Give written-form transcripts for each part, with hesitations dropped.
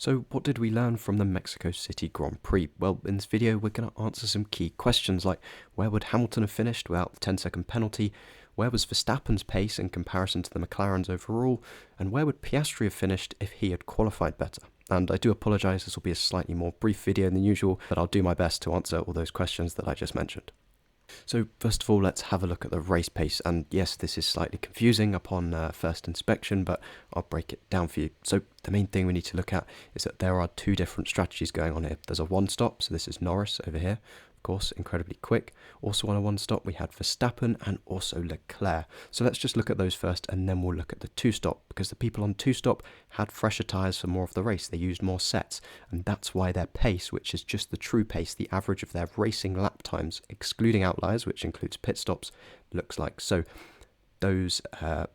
So what did we learn from the Mexico City Grand Prix? Well, in this video, we're going to answer some key questions like where would Hamilton have finished without the 10-second penalty? Where was Verstappen's pace in comparison to the McLaren's overall? And where would Piastri have finished if he had qualified better? And I do apologise, this will be a slightly more brief video than usual, but I'll do my best to answer all those questions that I just mentioned. So first of all, let's have a look at the race pace, and yes, this is slightly confusing upon first inspection, but I'll break it down for you. So the main thing we need to look at is that there are two different strategies going on here. There's a one-stop, so this is Norris over here, of course, incredibly quick. Also on a one-stop, we had Verstappen and also Leclerc. So let's just look at those first, and then we'll look at the two-stop, because the people on two-stop had fresher tyres for more of the race. They used more sets, and that's why their pace, which is just the true pace, the average of their racing lap times, excluding outliers, which includes pit stops, looks like. So those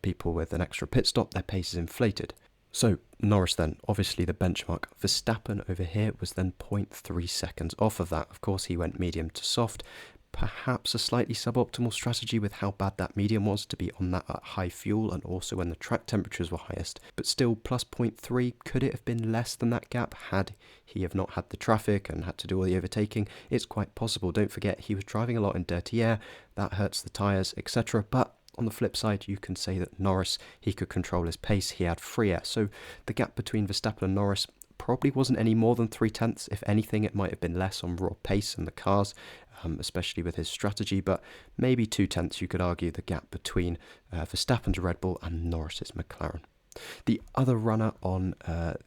people with an extra pit stop, their pace is inflated. So Norris then, obviously the benchmark. Verstappen over here was then 0.3 seconds off of that. Of course, he went medium to soft. Perhaps a slightly suboptimal strategy with how bad that medium was to be on that at high fuel and also when the track temperatures were highest. But still, plus 0.3, could it have been less than that gap had he have not had the traffic and had to do all the overtaking? It's quite possible. Don't forget, he was driving a lot in dirty air. That hurts the tyres, etc. But on the flip side, you can say that Norris, he could control his pace. He had free air. So the gap between Verstappen and Norris probably wasn't any more than 0.3. If anything, it might have been less on raw pace and the cars, especially with his strategy. But maybe 0.2, you could argue, the gap between Verstappen's Red Bull and Norris's McLaren. The other runner on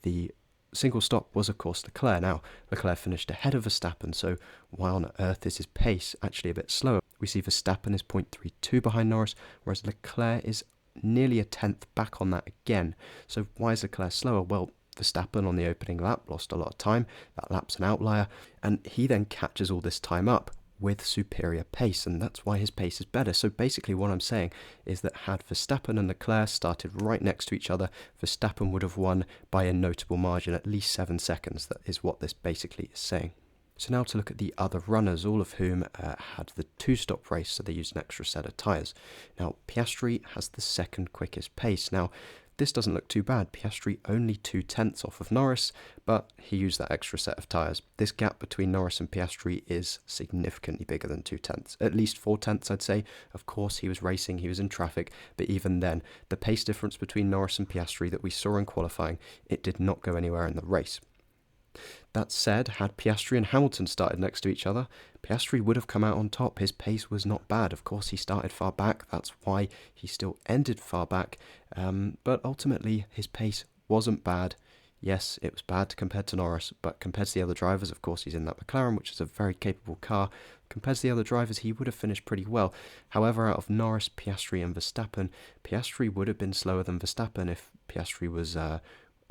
the single stop was, of course, Leclerc. Now, Leclerc finished ahead of Verstappen, so why on earth is his pace actually a bit slower? We see Verstappen is 0.32 behind Norris, whereas Leclerc is nearly a tenth back on that again. So why is Leclerc slower? Well, Verstappen on the opening lap lost a lot of time. That lap's an outlier, and he then catches all this time up with superior pace, and that's why his pace is better. So basically what I'm saying is that had Verstappen and Leclerc started right next to each other, Verstappen would have won by a notable margin, at least 7 seconds. That is what this basically is saying. So now to look at the other runners, all of whom had the two-stop race, so they used an extra set of tyres. Now, Piastri has the second quickest pace. Now, this doesn't look too bad. Piastri only 0.2 off of Norris, but he used that extra set of tyres. This gap between Norris and Piastri is significantly bigger than 0.2, at least 0.4 I'd say. Of course, he was racing, he was in traffic, but even then, the pace difference between Norris and Piastri that we saw in qualifying, it did not go anywhere in the race. That said, had Piastri and Hamilton started next to each other, Piastri would have come out on top. His pace was not bad. Of course, he started far back. That's why he still ended far back. But ultimately, his pace wasn't bad. Yes, it was bad compared to Norris, but compared to the other drivers, of course, he's in that McLaren, which is a very capable car. Compared to the other drivers, he would have finished pretty well. However, out of Norris, Piastri and Verstappen, Piastri would have been slower than Verstappen if Piastri was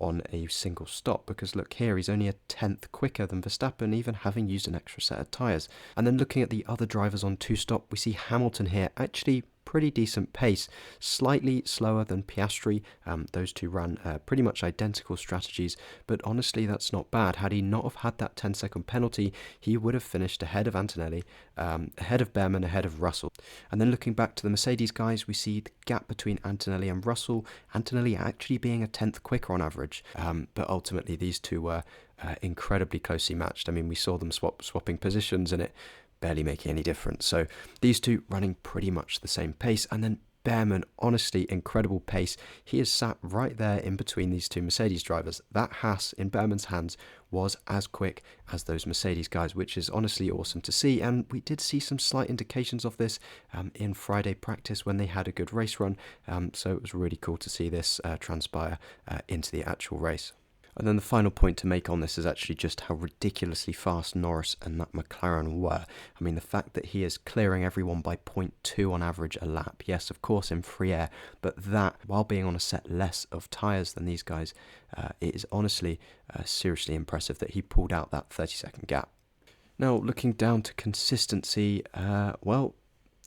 on a single stop, because look here, he's only a tenth quicker than Verstappen, even having used an extra set of tyres. And then looking at the other drivers on two-stop, we see Hamilton here actually pretty decent pace, slightly slower than Piastri. Those two ran pretty much identical strategies, but honestly that's not bad. Had he not have had that 10-second penalty, he would have finished ahead of Antonelli, ahead of Behrman, ahead of Russell. And then looking back to the Mercedes guys, we see the gap between Antonelli and Russell, Antonelli actually being a tenth quicker on average, but ultimately these two were incredibly closely matched. I mean, we saw them swapping positions and it barely making any difference. So these two running pretty much the same pace. And then Behrman, honestly, incredible pace. He is sat right there in between these two Mercedes drivers. That Haas in Behrman's hands was as quick as those Mercedes guys, which is honestly awesome to see. And we did see some slight indications of this in Friday practice when they had a good race run. So it was really cool to see this transpire into the actual race. And then the final point to make on this is actually just how ridiculously fast Norris and that McLaren were. I mean, the fact that he is clearing everyone by 0.2 on average a lap. Yes, of course, in free air, but that, while being on a set less of tyres than these guys, it is honestly seriously impressive that he pulled out that 30-second gap. Now, looking down to consistency, well,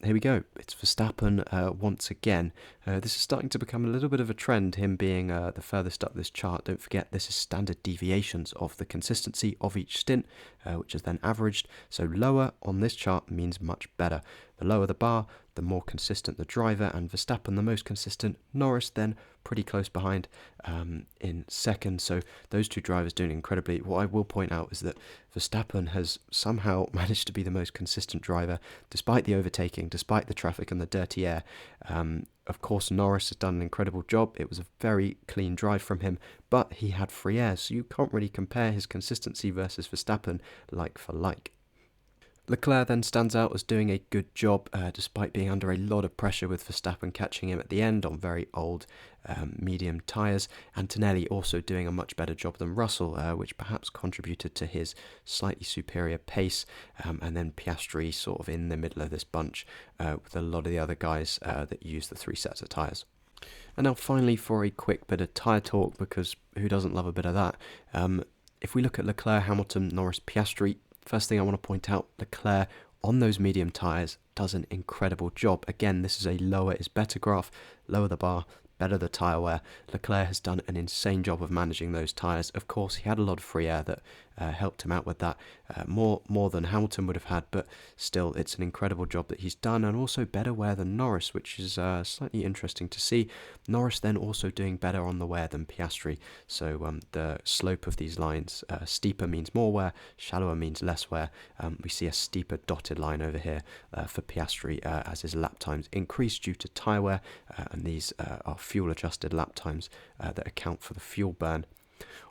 here we go. It's Verstappen once again. This is starting to become a little bit of a trend, him being the furthest up this chart. Don't forget, this is standard deviations of the consistency of each stint, which is then averaged. So lower on this chart means much better. The lower the bar, the more consistent the driver, and Verstappen the most consistent. Norris then pretty close behind in second. So those two drivers doing incredibly. What I will point out is that Verstappen has somehow managed to be the most consistent driver, despite the overtaking, despite the traffic and the dirty air. Of course, Norris has done an incredible job. It was a very clean drive from him, but he had free air, so you can't really compare his consistency versus Verstappen like for like. Leclerc then stands out as doing a good job, despite being under a lot of pressure with Verstappen catching him at the end on very old medium tyres. Antonelli also doing a much better job than Russell, which perhaps contributed to his slightly superior pace. And then Piastri sort of in the middle of this bunch with a lot of the other guys that use the 3 sets of tyres. And now finally for a quick bit of tyre talk, because who doesn't love a bit of that? If we look at Leclerc, Hamilton, Norris, Piastri, first thing I want to point out, Leclerc on those medium tyres does an incredible job. Again, this is a lower is better graph, lower the bar, better the tyre wear. Leclerc has done an insane job of managing those tyres. Of course, he had a lot of free air that helped him out with that, more than Hamilton would have had, but still, it's an incredible job that he's done, and also better wear than Norris, which is slightly interesting to see. Norris then also doing better on the wear than Piastri, so the slope of these lines, steeper means more wear, shallower means less wear. We see a steeper dotted line over here for Piastri as his lap times increase due to tyre wear, and these are fuel adjusted lap times that account for the fuel burn.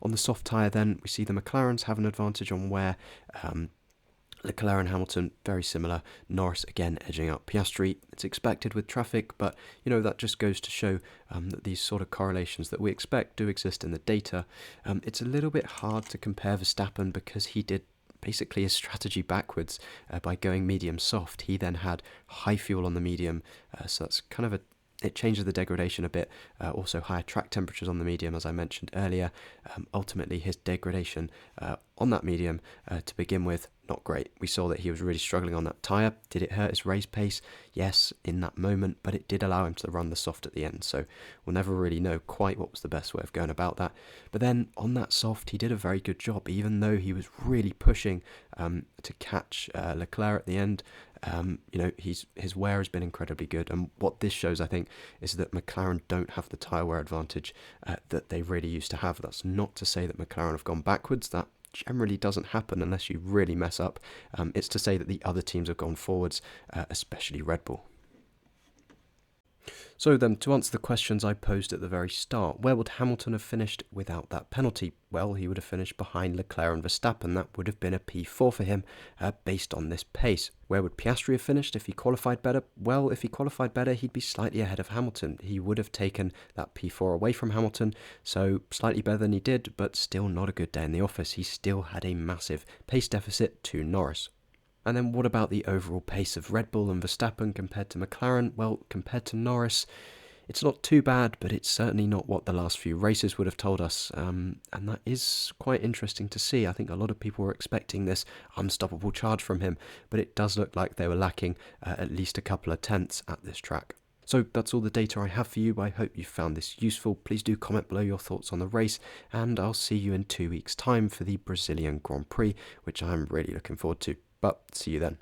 On the soft tyre then, we see the McLarens have an advantage on wear. Leclerc and Hamilton, very similar. Norris again edging out Piastri. It's expected with traffic, but that just goes to show that these sort of correlations that we expect do exist in the data. It's a little bit hard to compare Verstappen because he did basically his strategy backwards by going medium soft. He then had high fuel on the medium, so that's kind of it changes the degradation a bit. Also higher track temperatures on the medium, as I mentioned earlier. Ultimately, his degradation on that medium to begin with, not great. We saw that he was really struggling on that tyre. Did it hurt his race pace? Yes, in that moment, but it did allow him to run the soft at the end. So we'll never really know quite what was the best way of going about that. But then on that soft, he did a very good job, even though he was really pushing to catch Leclerc at the end. His wear has been incredibly good, and what this shows, I think, is that McLaren don't have the tyre wear advantage that they really used to have. That's not to say that McLaren have gone backwards. That generally doesn't happen unless you really mess up. It's to say that the other teams have gone forwards, especially Red Bull. So then, to answer the questions I posed at the very start, where would Hamilton have finished without that penalty? Well, he would have finished behind Leclerc and Verstappen. That would have been a P4 for him based on this pace. Where would Piastri have finished if he qualified better? Well, if he qualified better, he'd be slightly ahead of Hamilton. He would have taken that P4 away from Hamilton, so slightly better than he did, but still not a good day in the office. He still had a massive pace deficit to Norris. And then what about the overall pace of Red Bull and Verstappen compared to McLaren? Well, compared to Norris, it's not too bad, but it's certainly not what the last few races would have told us. And that is quite interesting to see. I think a lot of people were expecting this unstoppable charge from him, but it does look like they were lacking at least a couple of tenths at this track. So that's all the data I have for you. I hope you found this useful. Please do comment below your thoughts on the race, and I'll see you in 2 weeks' time for the Brazilian Grand Prix, which I'm really looking forward to. But see you then.